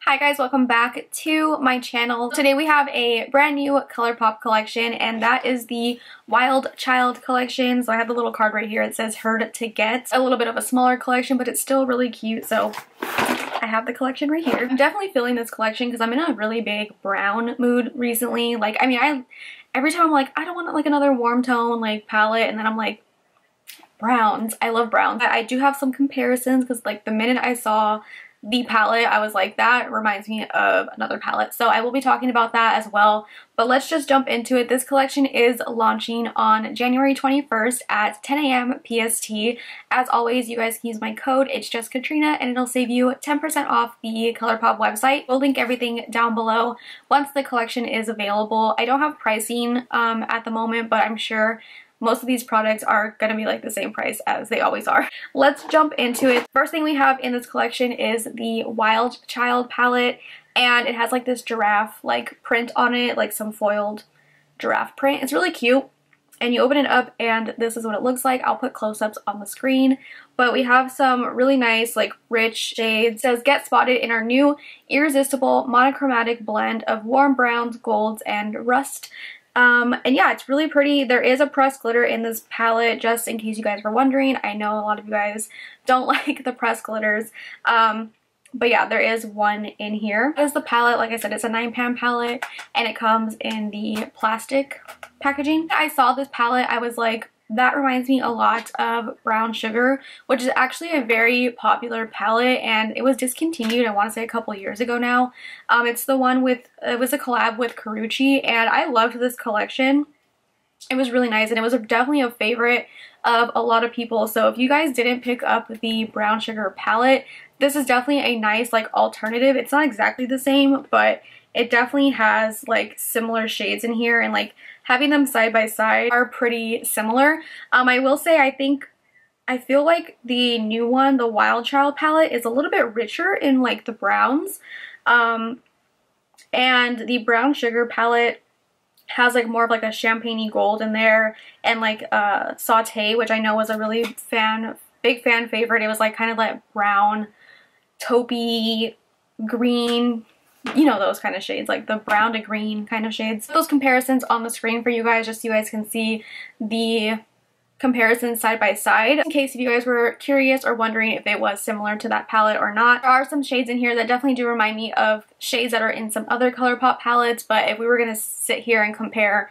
Hi guys, welcome back to my channel. Today we have a brand new ColourPop collection, and that is the Wild Child collection. So I have the little card right here. It says Herd to Get. A little bit of a smaller collection, but it's still really cute. So I have the collection right here. I'm definitely feeling this collection because I'm in a really big brown mood recently. Like, I mean, every time I'm like, I don't want like another warm tone like palette, and then I'm like, browns. I love browns. I do have some comparisons because like the minute I saw the palette, I was like, that reminds me of another palette. So I will be talking about that as well. But let's just jump into it. This collection is launching on January 21st at 10 a.m. PST. As always, you guys can use my code, It's Just Katrina, and it'll save you 10% off the ColourPop website. We'll link everything down below once the collection is available. I don't have pricing at the moment, but I'm sure most of these products are going to be like the same price as they always are. Let's jump into it. First thing we have in this collection is the Wild Child palette, and it has like this giraffe like print on it, like some foiled giraffe print. It's really cute, and you open it up and this is what it looks like. I'll put close-ups on the screen, but we have some really nice like rich shades. It says get spotted in our new irresistible monochromatic blend of warm browns, golds, and rust. And yeah, it's really pretty. There is a pressed glitter in this palette, just in case you guys were wondering. I know a lot of you guys don't like the pressed glitters. But yeah, there is one in here. This is the palette. Like I said, it's a 9-pan palette, and it comes in the plastic packaging. I saw this palette, I was like, that reminds me a lot of Brown Sugar, which is actually a very popular palette, and it was discontinued, I want to say a couple years ago now. It's the one with, it was a collab with Karrueche, and I loved this collection. It was really nice, and it was definitely a favorite of a lot of people. So if you guys didn't pick up the Brown Sugar palette, this is definitely a nice like alternative. It's not exactly the same, but it definitely has like similar shades in here, and like having them side by side are pretty similar. I will say I feel like the new one, the Wild Child palette, is a little bit richer in like the browns. And the Brown Sugar palette has like more of like a champagne-y gold in there, and like Sauté, which I know was a really big fan favorite. It was like kind of like brown, taupey, green, you know, those kind of shades, like the brown to green kind of shades. Those comparisons on the screen for you guys, just so you guys can see the comparisons side by side, in case if you guys were curious or wondering if it was similar to that palette or not. There are some shades in here that definitely do remind me of shades that are in some other ColourPop palettes, but if we were going to sit here and compare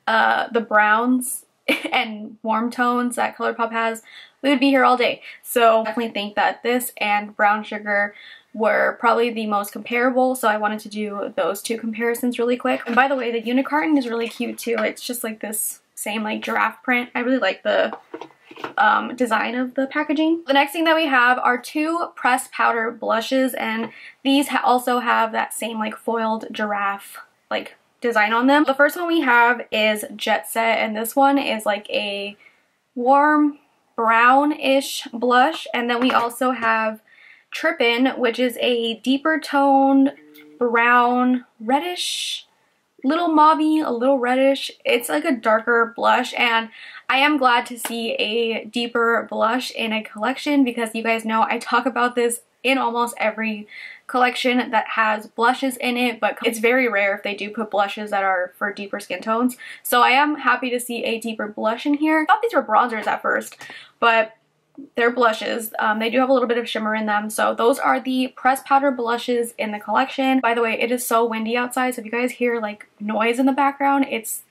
the browns and warm tones that ColourPop has, we would be here all day. So I definitely think that this and Brown Sugar were probably the most comparable, so I wanted to do those two comparisons really quick. And by the way, the unicarton is really cute too. It's just like this same like giraffe print. I really like the design of the packaging. The next thing that we have are two pressed powder blushes, and these also have that same like foiled giraffe like design on them. The first one we have is Jet Set, and this one is like a warm brownish blush, and then we also have Trippin', which is a deeper toned brown, reddish, little mauvey, a little reddish. It's like a darker blush, and I am glad to see a deeper blush in a collection because you guys know I talk about this in almost every collection that has blushes in it, but it's very rare if they do put blushes that are for deeper skin tones. So I am happy to see a deeper blush in here. I thought these were bronzers at first, but they're blushes. They do have a little bit of shimmer in them. So those are the pressed powder blushes in the collection. By the way, it is so windy outside, so if you guys hear like noise in the background, it's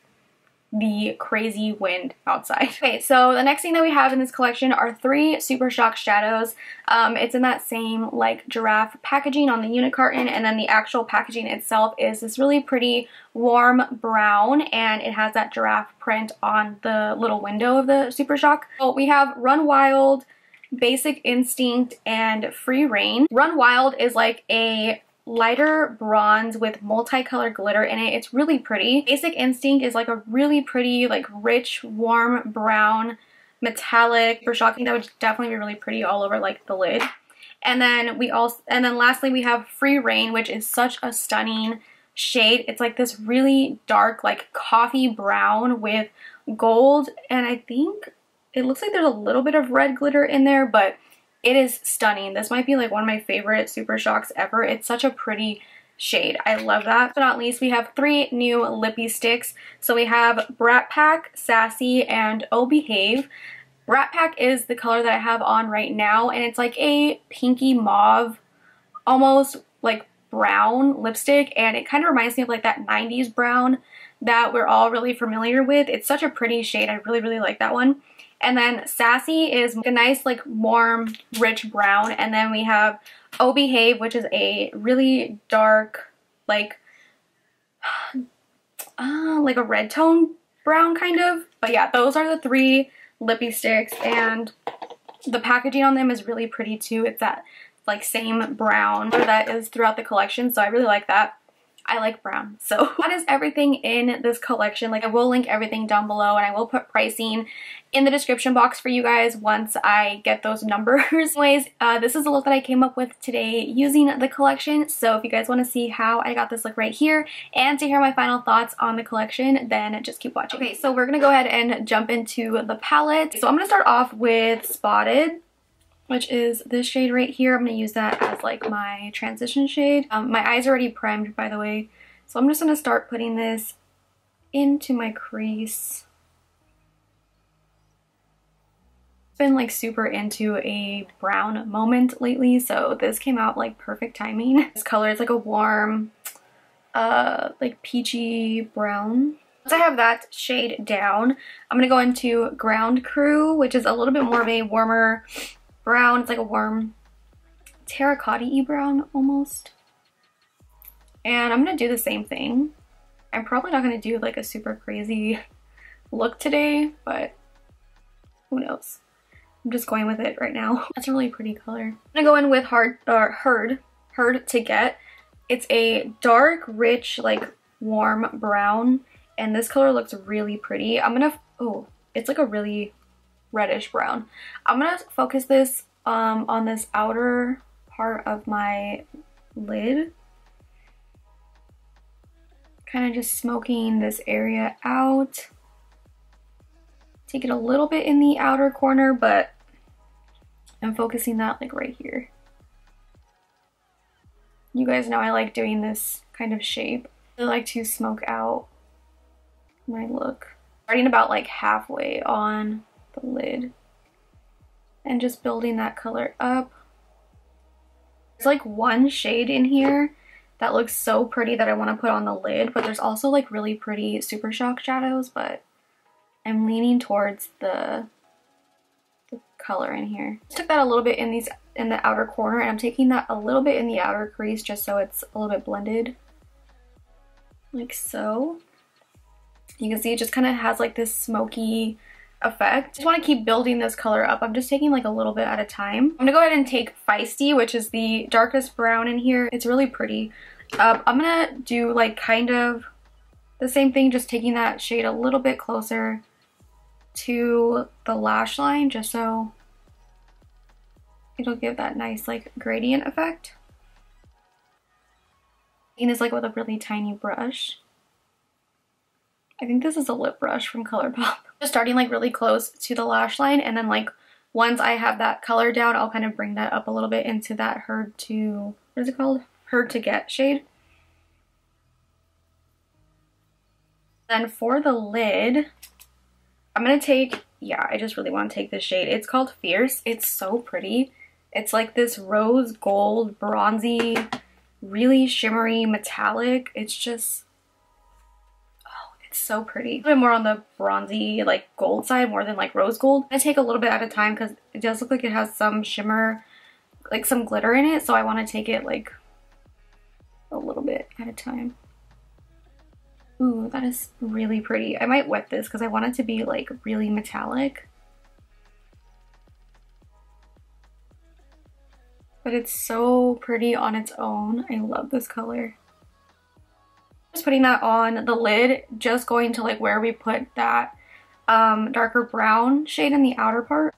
the crazy wind outside. Okay, so the next thing that we have in this collection are 3 Super Shock shadows. It's in that same like giraffe packaging on the unicarton, and then the actual packaging itself is this really pretty warm brown, and it has that giraffe print on the little window of the Super Shock. So we have Run Wild, Basic Instinct, and Free Reign. Run Wild is like a lighter bronze with multicolored glitter in it. It's really pretty. Basic Instinct is like a really pretty, like rich, warm brown, metallic. For shocking, that would definitely be really pretty all over like the lid. And then lastly we have Free Reign, which is such a stunning shade. It's like this really dark, like coffee brown with gold, and I think it looks like there's a little bit of red glitter in there, but It is stunning. This might be like one of my favorite Super Shocks ever. It's such a pretty shade. I love that. But not least, we have 3 new lippy sticks. So we have Brat Pack, Sassy, and Oh Behave. Brat Pack is the color that I have on right now, and it's like a pinky mauve, almost like brown lipstick, and it kind of reminds me of like that 90s brown that we're all really familiar with. It's such a pretty shade. I really, really like that one. And then Sassy is a nice like warm, rich brown. And then we have Oh Behave, which is a really dark, like a red tone brown kind of. But yeah, those are the 3 lippy sticks, and the packaging on them is really pretty too. It's that like same brown that is throughout the collection, so I really like that. I like brown. So that is everything in this collection. Like, I will link everything down below, and I will put pricing in the description box for you guys once I get those numbers. Anyways, this is the look that I came up with today using the collection. So if you guys want to see how I got this look right here and to hear my final thoughts on the collection, then just keep watching. Okay, so we're gonna go ahead and jump into the palette. So I'm gonna start off with Spotted, which is this shade right here. I'm going to use that as like my transition shade. My eyes are already primed, by the way. So I'm just going to start putting this into my crease. Been like super into a brown moment lately, so this came out like perfect timing. This color is like a warm, like peachy brown. Once I have that shade down, I'm going to go into Ground Crew, which is a little bit more of a warmer brown. It's like a warm terracotta-y brown almost. And I'm gonna do the same thing. I'm probably not gonna do like a super crazy look today, but who knows. I'm just going with it right now. That's a really pretty color. I'm gonna go in with Hard to Get. It's a dark, rich, like warm brown, and this color looks really pretty. I'm gonna, oh, it's like a really reddish brown. I'm gonna focus this on this outer part of my lid, kind of just smoking this area out. Take it a little bit in the outer corner, but I'm focusing that like right here. You guys know I like doing this kind of shape. I like to smoke out my look. Starting about like halfway on the lid and just building that color up. There's like one shade in here that looks so pretty that I want to put on the lid, but there's also like really pretty Super Shock shadows, but I'm leaning towards the color in here. Just took that a little bit in the outer corner, and I'm taking that a little bit in the outer crease just so it's a little bit blended, like so. You can see it just kind of has like this smoky effect. Just want to keep building this color up. I'm just taking like a little bit at a time. I'm gonna go ahead and take Feisty, which is the darkest brown in here. It's really pretty. I'm gonna do like kind of the same thing, just taking that shade a little bit closer to the lash line just so it'll give that nice like gradient effect. And it's like with a really tiny brush. I think this is a lip brush from ColourPop. Just starting like really close to the lash line, and then like once I have that color down, I'll kind of bring that up a little bit into that Hard to, what is it called? Hard to Get shade. Then for the lid, I'm gonna take, yeah, I just really want to take this shade. It's called Fierce. It's so pretty. It's like this rose gold, bronzy, really shimmery metallic. It's just, it's so pretty. A little bit more on the bronzy, like gold side, more than like rose gold. I'm gonna take a little bit at a time because it does look like it has some shimmer, like some glitter in it. So I want to take it like a little bit at a time. Ooh, that is really pretty. I might wet this because I want it to be like really metallic. But it's so pretty on its own. I love this color. Just putting that on the lid, just going to like where we put that darker brown shade in the outer part.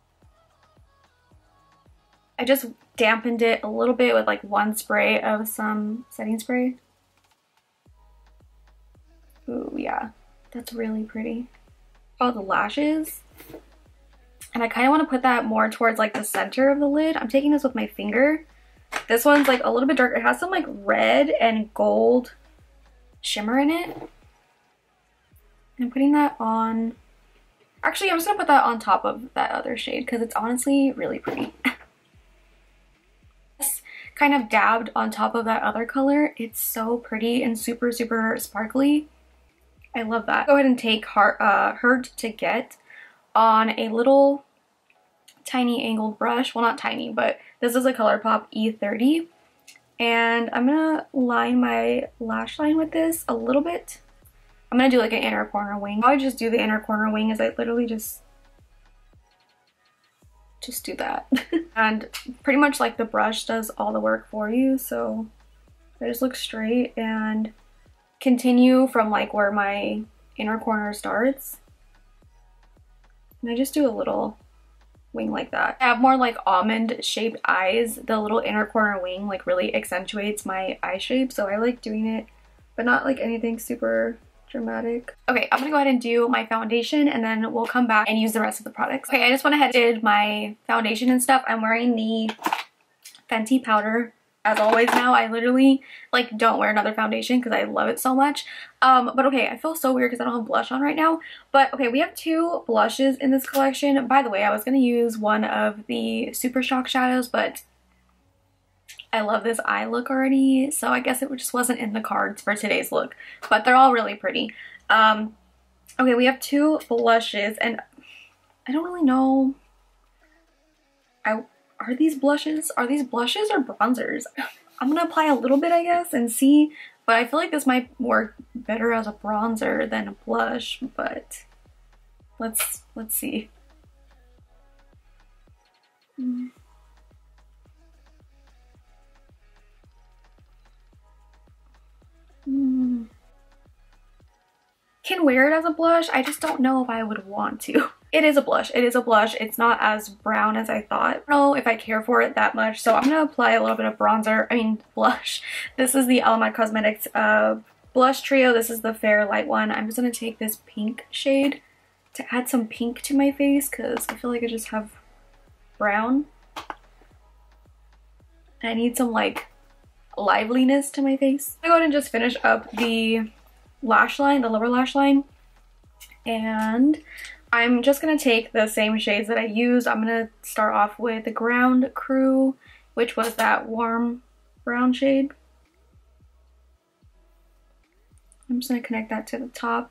I just dampened it a little bit with like one spray of some setting spray. Ooh, yeah, that's really pretty. Oh, the lashes. And I kind of want to put that more towards like the center of the lid. I'm taking this with my finger. This one's like a little bit darker. It has some like red and gold shimmer in it. And I'm putting that on. Actually, I'm just going to put that on top of that other shade because it's honestly really pretty. Kind of dabbed on top of that other color. It's so pretty and super, super sparkly. I love that. Go ahead and take Hard to Get on a little tiny angled brush. Well, not tiny, but this is a ColourPop E30. And I'm gonna line my lash line with this a little bit. I'm gonna do like an inner corner wing. How I just do the inner corner wing is I literally just do that. And pretty much like the brush does all the work for you. So I just look straight and continue from like where my inner corner starts. And I just do a little wing like that. I have more like almond shaped eyes. The little inner corner wing like really accentuates my eye shape. So I like doing it, but not like anything super dramatic. Okay, I'm gonna go ahead and do my foundation and then we'll come back and use the rest of the products. Okay, I just went ahead and did my foundation and stuff. I'm wearing the Fenty powder as always now. I literally like don't wear another foundation because I love it so much. But okay, I feel so weird because I don't have blush on right now. But okay, we have two blushes in this collection. By the way, I was gonna use one of the Super Shock shadows, but I love this eye look already, so I guess it just wasn't in the cards for today's look, but they're all really pretty. Okay, we have two blushes, and I don't really know. Are these blushes? Are these blushes or bronzers? I'm gonna apply a little bit, I guess, and see, but I feel like this might work better as a bronzer than a blush, but let's see. Can wear it as a blush. I just don't know if I would want to. It is a blush. It is a blush. It's not as brown as I thought. I don't know if I care for it that much, so I'm gonna apply a little bit of blush. This is the Element Cosmetics blush trio. This is the Fair Light one. I'm just gonna take this pink shade to add some pink to my face because I feel like I just have brown. And I need some like liveliness to my face. I'm gonna go ahead and just finish up the lash line, the lower lash line, and I'm just gonna take the same shades that I used. I'm gonna start off with the Ground Crew, which was that warm brown shade. I'm just gonna connect that to the top,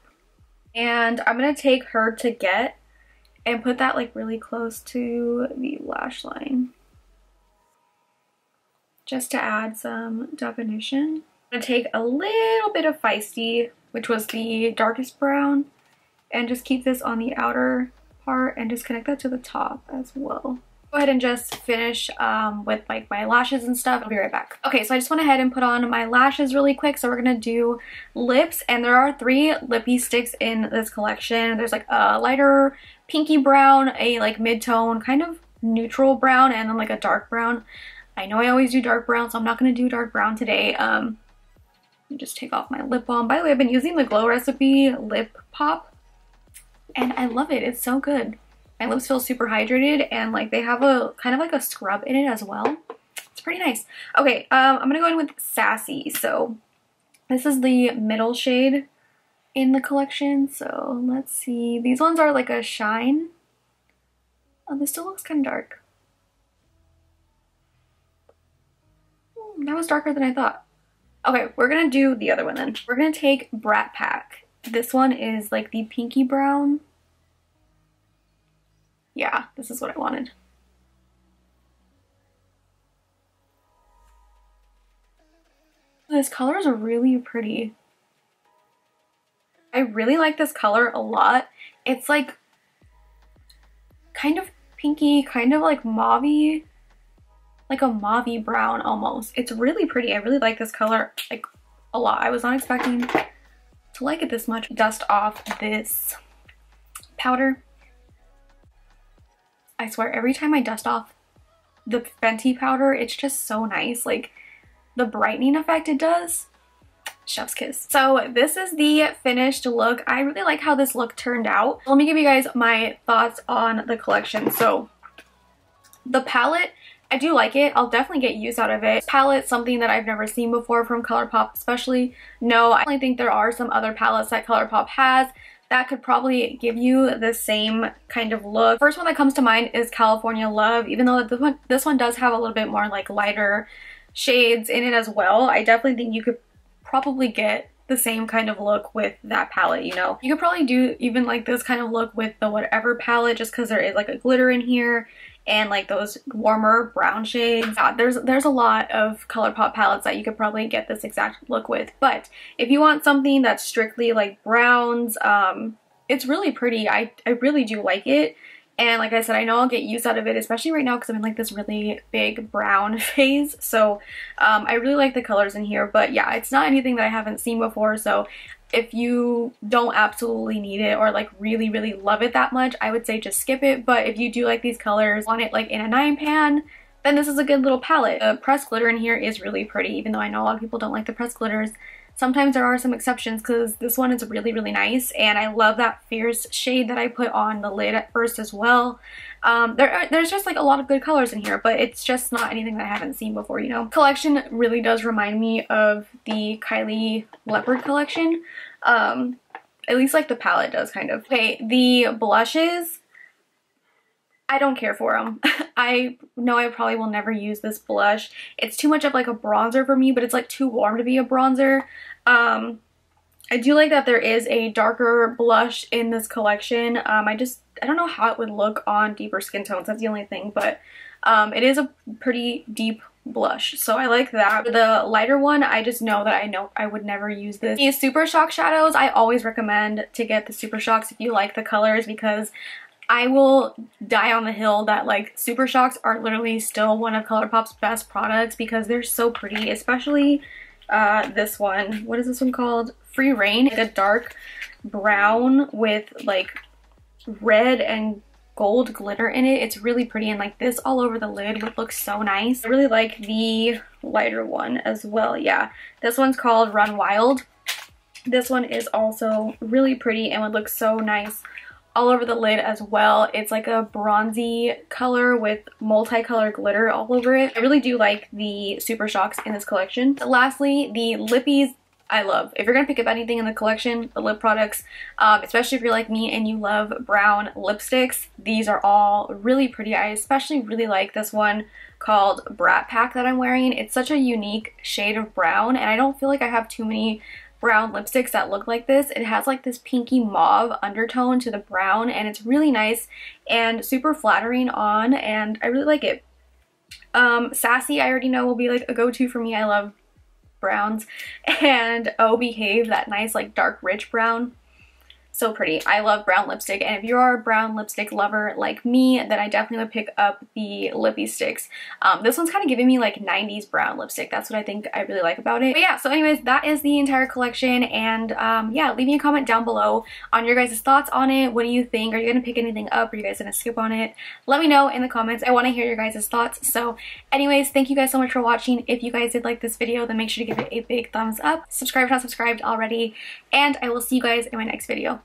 and I'm gonna take Hard to Get and put that like really close to the lash line, just to add some definition. I'm gonna take a little bit of Feisty, which was the darkest brown, and just keep this on the outer part and just connect that to the top as well. Go ahead and just finish with like my lashes and stuff. I'll be right back. Okay, so I just went ahead and put on my lashes really quick. So we're gonna do lips, and there are 3 lippy sticks in this collection. There's like a lighter pinky brown, a like mid-tone kind of neutral brown, and then like a dark brown. I know I always do dark brown, so I'm not gonna do dark brown today. Just take off my lip balm. By the way, I've been using the Glow Recipe Lip Pop, and I love it. It's so good. My lips feel super hydrated, and like they have a kind of like a scrub in it as well. It's pretty nice. Okay, I'm gonna go in with Sassy. So this is the middle shade in the collection. So let's see. These ones are like a shine. Oh, this still looks kind of dark. That was darker than I thought. Okay, we're gonna do the other one then. We're gonna take Brat Pack. This one is like the pinky brown. Yeah, this is what I wanted. This color is really pretty. I really like this color a lot. It's like kind of pinky, kind of like mauve-y. Like a mauve brown almost. It's really pretty. I really like this color like a lot. I was not expecting to like it this much. Dust off this powder. I swear every time I dust off the Fenty powder, it's just so nice. Like the brightening effect it does, it's chef's kiss. So this is the finished look. I really like how this look turned out. Let me give you guys my thoughts on the collection. So the palette, I do like it. I'll definitely get use out of it. Palette, something that I've never seen before from ColourPop especially. No, I think there are some other palettes that ColourPop has that could probably give you the same kind of look. First one that comes to mind is California Love, even though this one does have a little bit more like lighter shades in it as well. I definitely think you could probably get the same kind of look with that palette, you know. You could probably do even like this kind of look with the Whatever palette just because there is like a glitter in here and like those warmer brown shades. Yeah, there's a lot of ColourPop palettes that you could probably get this exact look with, but if you want something that's strictly like browns, it's really pretty. I really do like it. And like I said, I know I'll get use out of it, especially right now because I'm in like this really big brown phase. So I really like the colors in here. But yeah, it's not anything that I haven't seen before. So if you don't absolutely need it or like really, really love it that much, I would say just skip it. But if you do like these colors, want it like in a 9-pan, then this is a good little palette. The pressed glitter in here is really pretty, even though I know a lot of people don't like the pressed glitters. Sometimes there are some exceptions because this one is really, really nice, and I love that Fierce shade that I put on the lid at first as well. There's just like a lot of good colors in here, but it's just not anything that I haven't seen before, you know. Collection really does remind me of the Kylie Leopard collection. At least like the palette does kind of. Okay, the blushes, I don't care for them. I know I probably will never use this blush. It's too much of like a bronzer for me, but it's like too warm to be a bronzer. I do like that there is a darker blush in this collection. I don't know how it would look on deeper skin tones. That's the only thing, but it is a pretty deep blush, so I like that. The lighter one, I just know that I would never use this. The Super Shock shadows, I always recommend to get the Super Shocks if you like the colors, because I will die on the hill that like Super Shocks are literally still one of ColourPop's best products because they're so pretty, especially this one. What is this one called? Free Reign. Like a dark brown with like red and gold glitter in it. It's really pretty, and like this all over the lid would look so nice. I really like the lighter one as well. Yeah, this one's called Run Wild. This one is also really pretty and would look so nice all over the lid as well. It's like a bronzy color with multicolored glitter all over it. I really do like the Super Shocks in this collection. Lastly, the lippies I love. If you're gonna pick up anything in the collection, the lip products, especially if you're like me and you love brown lipsticks, these are all really pretty. I especially really like this one called Brat Pack that I'm wearing. It's such a unique shade of brown, and I don't feel like I have too many brown lipsticks that look like this. It has like this pinky mauve undertone to the brown, and it's really nice and super flattering on, and I really like it. Sassy, I already know, will be like a go-to for me. I love browns. And Oh Behave, that nice like dark rich brown. So pretty. I love brown lipstick, and if you are a brown lipstick lover like me, then I definitely would pick up the Lippie Sticks. This one's kind of giving me like 90s brown lipstick. That's what I think I really like about it. But yeah, so anyways, that is the entire collection, and yeah, leave me a comment down below on your guys' thoughts on it. What do you think? Are you gonna pick anything up? Are you guys gonna skip on it? Let me know in the comments. I want to hear your guys' thoughts. So anyways, thank you guys so much for watching. If you guys did like this video, then make sure to give it a big thumbs up. Subscribe if not subscribed already, and I will see you guys in my next video.